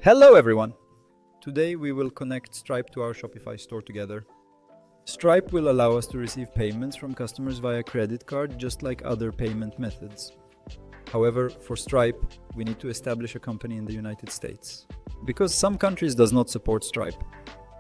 Hello everyone! Today we will connect Stripe to our Shopify store together. Stripe will allow us to receive payments from customers via credit card just like other payment methods. However, for Stripe, we need to establish a company in the United States. Because some countries does not support Stripe.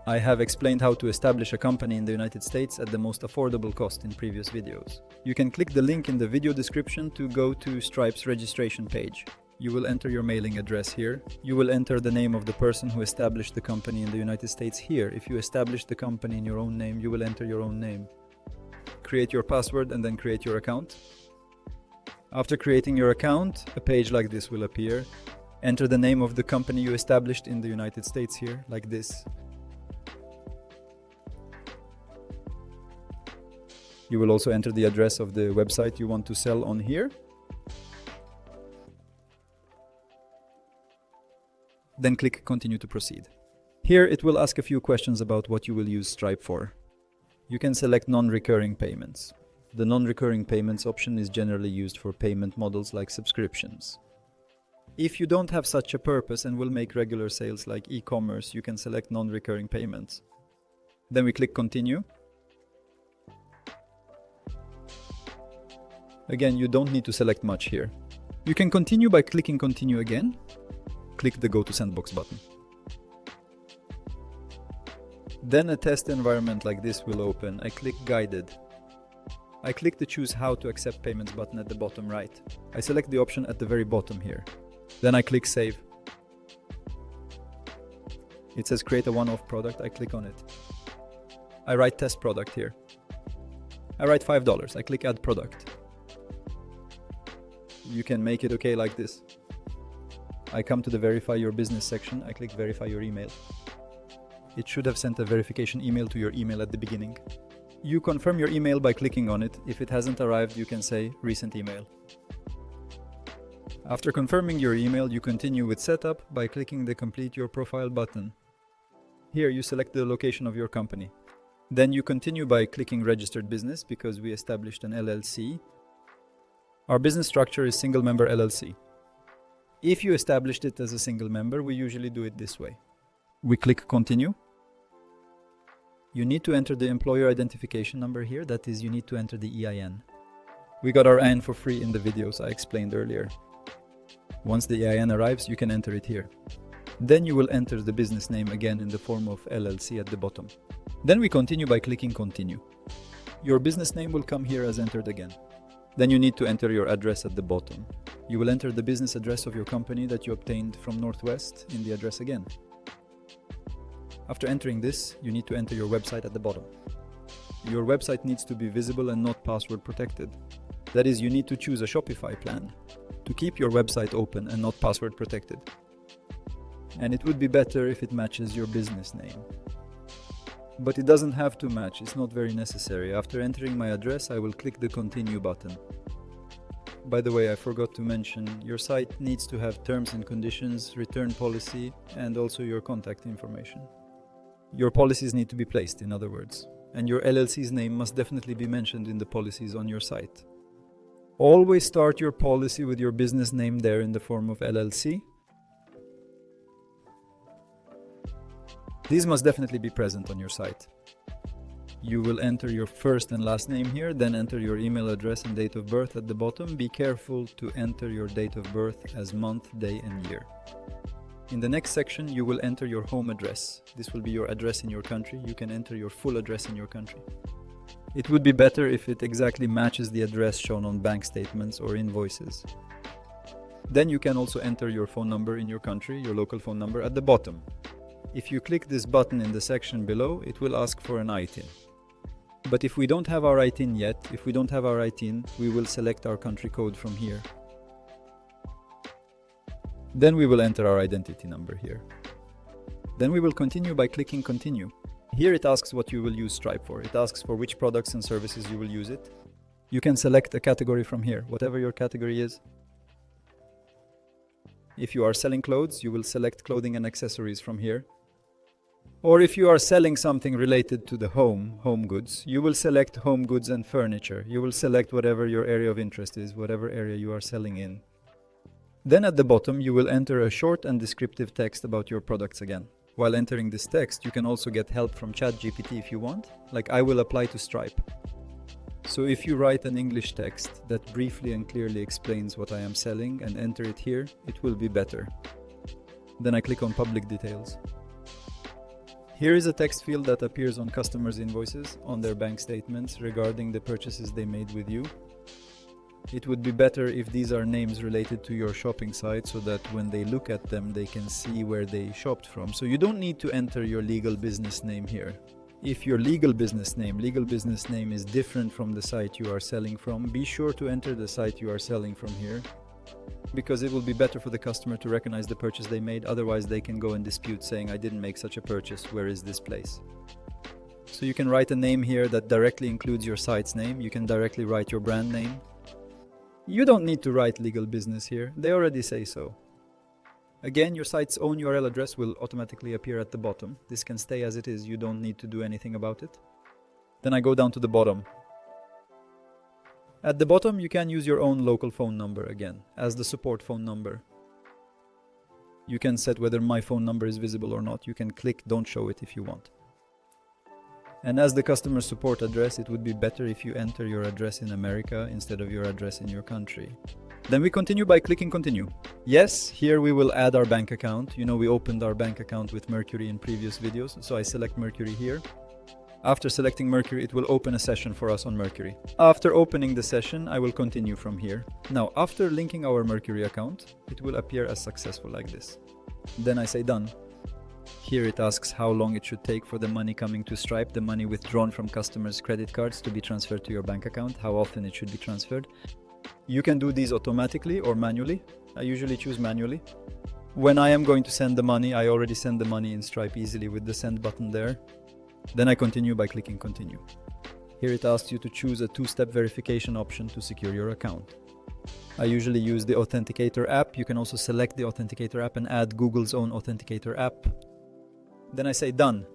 I have explained how to establish a company in the United States at the most affordable cost in previous videos. You can click the link in the video description to go to Stripe's registration page. You will enter your mailing address here. You will enter the name of the person who established the company in the United States here. If you establish the company in your own name, you will enter your own name. Create your password and then create your account. After creating your account, a page like this will appear. Enter the name of the company you established in the United States here, like this. You will also enter the address of the website you want to sell on here. Then click Continue to proceed. Here it will ask a few questions about what you will use Stripe for. You can select non-recurring payments. The non-recurring payments option is generally used for payment models like subscriptions. If you don't have such a purpose and will make regular sales like e-commerce, you can select non-recurring payments. Then we click Continue. Again, you don't need to select much here. You can continue by clicking Continue again. Click the Go to Sandbox button. Then a test environment like this will open. I click Guided. I click the Choose How to Accept Payments button at the bottom right. I select the option at the very bottom here. Then I click Save. It says Create a one-off product. I click on it. I write Test Product here. I write $5. I click Add Product. You can make it okay like this. I come to the Verify Your Business section. I click Verify Your Email. It should have sent a verification email to your email at the beginning. You confirm your email by clicking on it. If it hasn't arrived, you can say Recent Email. After confirming your email, you continue with Setup by clicking the Complete Your Profile button. Here you select the location of your company. Then you continue by clicking Registered Business because we established an LLC. Our business structure is single member LLC. If you established it as a single member, we usually do it this way. We click Continue. You need to enter the employer identification number here. That is, you need to enter the EIN. We got our EIN for free in the videos I explained earlier. Once the EIN arrives, you can enter it here. Then you will enter the business name again in the form of LLC at the bottom. Then we continue by clicking Continue. Your business name will come here as entered again. Then you need to enter your address at the bottom. You will enter the business address of your company that you obtained from Northwest in the address again. After entering this, you need to enter your website at the bottom. Your website needs to be visible and not password protected. That is, you need to choose a Shopify plan to keep your website open and not password protected. And it would be better if it matches your business name. But it doesn't have to match, it's not very necessary. After entering my address, I will click the Continue button. By the way, I forgot to mention, your site needs to have terms and conditions, return policy, and also your contact information. Your policies need to be placed, in other words. And your LLC's name must definitely be mentioned in the policies on your site. Always start your policy with your business name there in the form of LLC. These must definitely be present on your site. You will enter your first and last name here, then enter your email address and date of birth at the bottom. Be careful to enter your date of birth as month, day, and year. In the next section, you will enter your home address. This will be your address in your country. You can enter your full address in your country. It would be better if it exactly matches the address shown on bank statements or invoices. Then you can also enter your phone number in your country, your local phone number, at the bottom. If you click this button in the section below, it will ask for an ITIN. But if we don't have our ITIN yet, we will select our country code from here. Then we will enter our identity number here. Then we will continue by clicking Continue. Here it asks what you will use Stripe for. It asks for which products and services you will use it. You can select a category from here, whatever your category is. If you are selling clothes, you will select clothing and accessories from here. Or if you are selling something related to the home goods, you will select home goods and furniture. You will select whatever your area of interest is, whatever area you are selling in. Then at the bottom, you will enter a short and descriptive text about your products again. While entering this text, you can also get help from ChatGPT if you want, like I will apply to Stripe. So if you write an English text that briefly and clearly explains what I am selling and enter it here, it will be better. Then I click on Public Details. Here is a text field that appears on customers' invoices, on their bank statements regarding the purchases they made with you. It would be better if these are names related to your shopping site so that when they look at them, they can see where they shopped from. So you don't need to enter your legal business name here. If your legal business name is different from the site you are selling from, be sure to enter the site you are selling from here, because it will be better for the customer to recognize the purchase they made. Otherwise, they can go and dispute saying, I didn't make such a purchase, where is this place? So you can write a name here that directly includes your site's name. You can directly write your brand name. You don't need to write legal business here. They already say so. Again, your site's own URL address will automatically appear at the bottom. This can stay as it is. You don't need to do anything about it. Then I go down to the bottom. At the bottom, you can use your own local phone number again, as the support phone number. You can set whether my phone number is visible or not. You can click Don't Show It if you want. And as the customer support address, it would be better if you enter your address in America instead of your address in your country. Then we continue by clicking Continue. Yes, here we will add our bank account. You know, we opened our bank account with Mercury in previous videos, so I select Mercury here. After selecting Mercury, it will open a session for us on Mercury. After opening the session, I will continue from here. Now, after linking our Mercury account, it will appear as successful like this. Then I say Done. Here it asks how long it should take for the money coming to Stripe, the money withdrawn from customers' credit cards, to be transferred to your bank account, how often it should be transferred. You can do these automatically or manually. I usually choose manually. When I am going to send the money, I already send the money in Stripe easily with the send button there. Then I continue by clicking Continue. Here it asks you to choose a two-step verification option to secure your account. I usually use the Authenticator app. You can also select the Authenticator app and add Google's own Authenticator app. Then I say Done.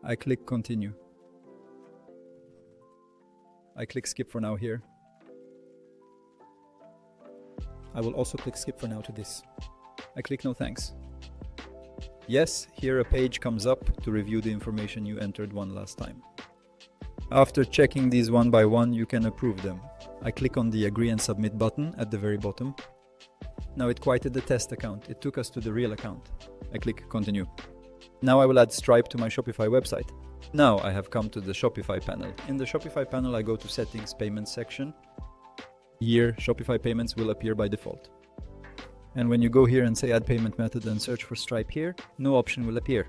I click Continue. I click Skip for now here. I will also click Skip for now to this. I click No Thanks. Yes, here a page comes up to review the information you entered one last time. After checking these one by one, you can approve them. I click on the Agree and Submit button at the very bottom. Now it quieted the test account. It took us to the real account. I click Continue. Now I will add Stripe to my Shopify website. Now I have come to the Shopify panel. In the Shopify panel, I go to Settings Payments section. Here, Shopify payments will appear by default. And when you go here and say Add Payment Method and search for Stripe here, no option will appear.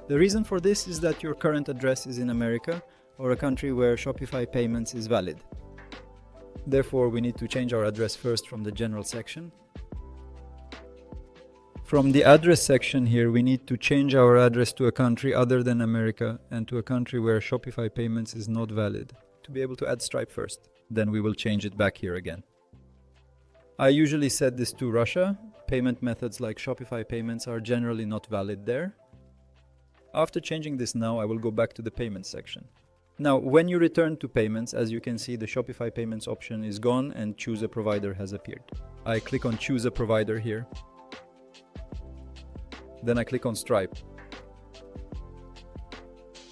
The reason for this is that your current address is in America or a country where Shopify payments is valid. Therefore, we need to change our address first from the General section. From the address section here, we need to change our address to a country other than America and to a country where Shopify payments is not valid to be able to add Stripe first. Then we will change it back here again. I usually set this to Russia. Payment methods like Shopify payments are generally not valid there. After changing this now, I will go back to the payments section. Now, when you return to payments, as you can see, the Shopify payments option is gone and Choose a Provider has appeared. I click on Choose a Provider here. Then I click on Stripe.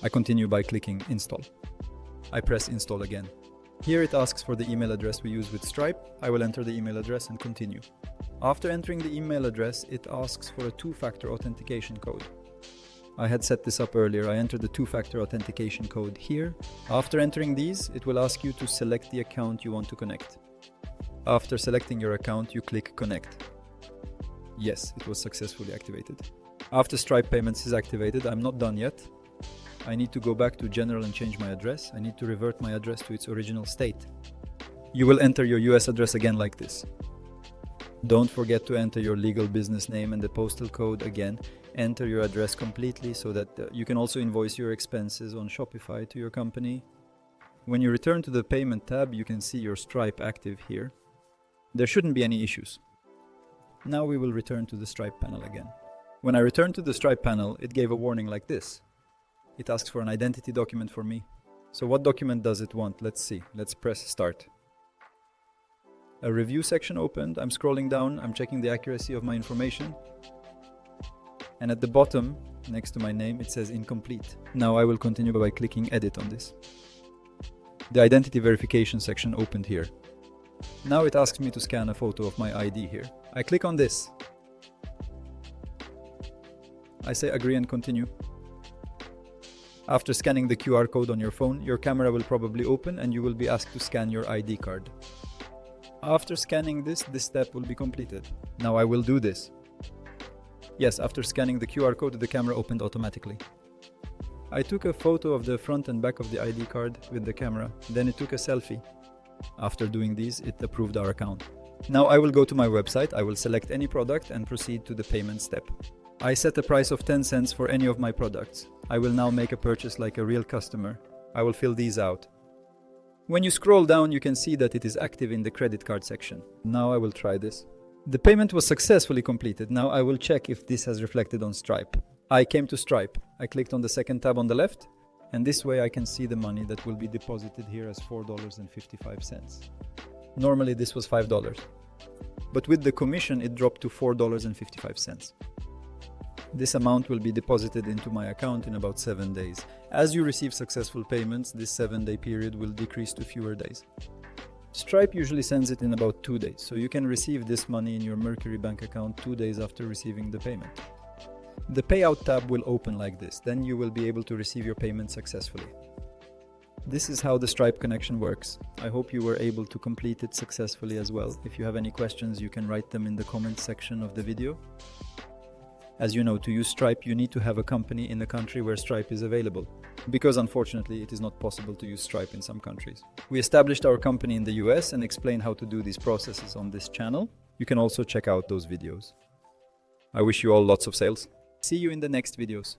I continue by clicking Install. I press Install again. Here it asks for the email address we use with Stripe. I will enter the email address and continue. After entering the email address, it asks for a two-factor authentication code. I had set this up earlier. I entered the two-factor authentication code here. After entering these, it will ask you to select the account you want to connect. After selecting your account, you click Connect. Yes, it was successfully activated. After Stripe payments is activated, I'm not done yet. I need to go back to General and change my address. I need to revert my address to its original state. You will enter your US address again like this. Don't forget to enter your legal business name and the postal code again. Enter your address completely so that you can also invoice your expenses on Shopify to your company. When you return to the Payment tab, you can see your Stripe active here. There shouldn't be any issues. Now we will return to the Stripe panel again. When I returned to the Stripe panel, it gave a warning like this. It asks for an identity document for me. So what document does it want? Let's see. Let's press Start. A review section opened. I'm scrolling down. I'm checking the accuracy of my information. And at the bottom, next to my name, it says incomplete. Now I will continue by clicking edit on this. The identity verification section opened here. Now it asks me to scan a photo of my ID here. I click on this. I say agree and continue. After scanning the QR code on your phone, your camera will probably open and you will be asked to scan your ID card. After scanning this step will be completed. Now I will do this. Yes, after scanning the QR code, the camera opened automatically. I took a photo of the front and back of the ID card with the camera, then it took a selfie. After doing these, it approved our account. Now I will go to my website, I will select any product and proceed to the payment step. I set a price of 10 cents for any of my products. I will now make a purchase like a real customer. I will fill these out. When you scroll down, you can see that it is active in the credit card section. Now I will try this. The payment was successfully completed. Now I will check if this has reflected on Stripe. I came to Stripe. I clicked on the second tab on the left, and this way I can see the money that will be deposited here as $4.55. Normally this was $5, but with the commission it dropped to $4.55. This amount will be deposited into my account in about 7 days. As you receive successful payments, this 7-day period will decrease to fewer days. Stripe usually sends it in about 2 days, so you can receive this money in your Mercury bank account 2 days after receiving the payment. The payout tab will open like this, then you will be able to receive your payment successfully. This is how the Stripe connection works. I hope you were able to complete it successfully as well. If you have any questions, you can write them in the comment section of the video. As you know, to use Stripe, you need to have a company in the country where Stripe is available, because unfortunately it is not possible to use Stripe in some countries. We established our company in the US and explain how to do these processes on this channel. You can also check out those videos. I wish you all lots of sales. See you in the next videos.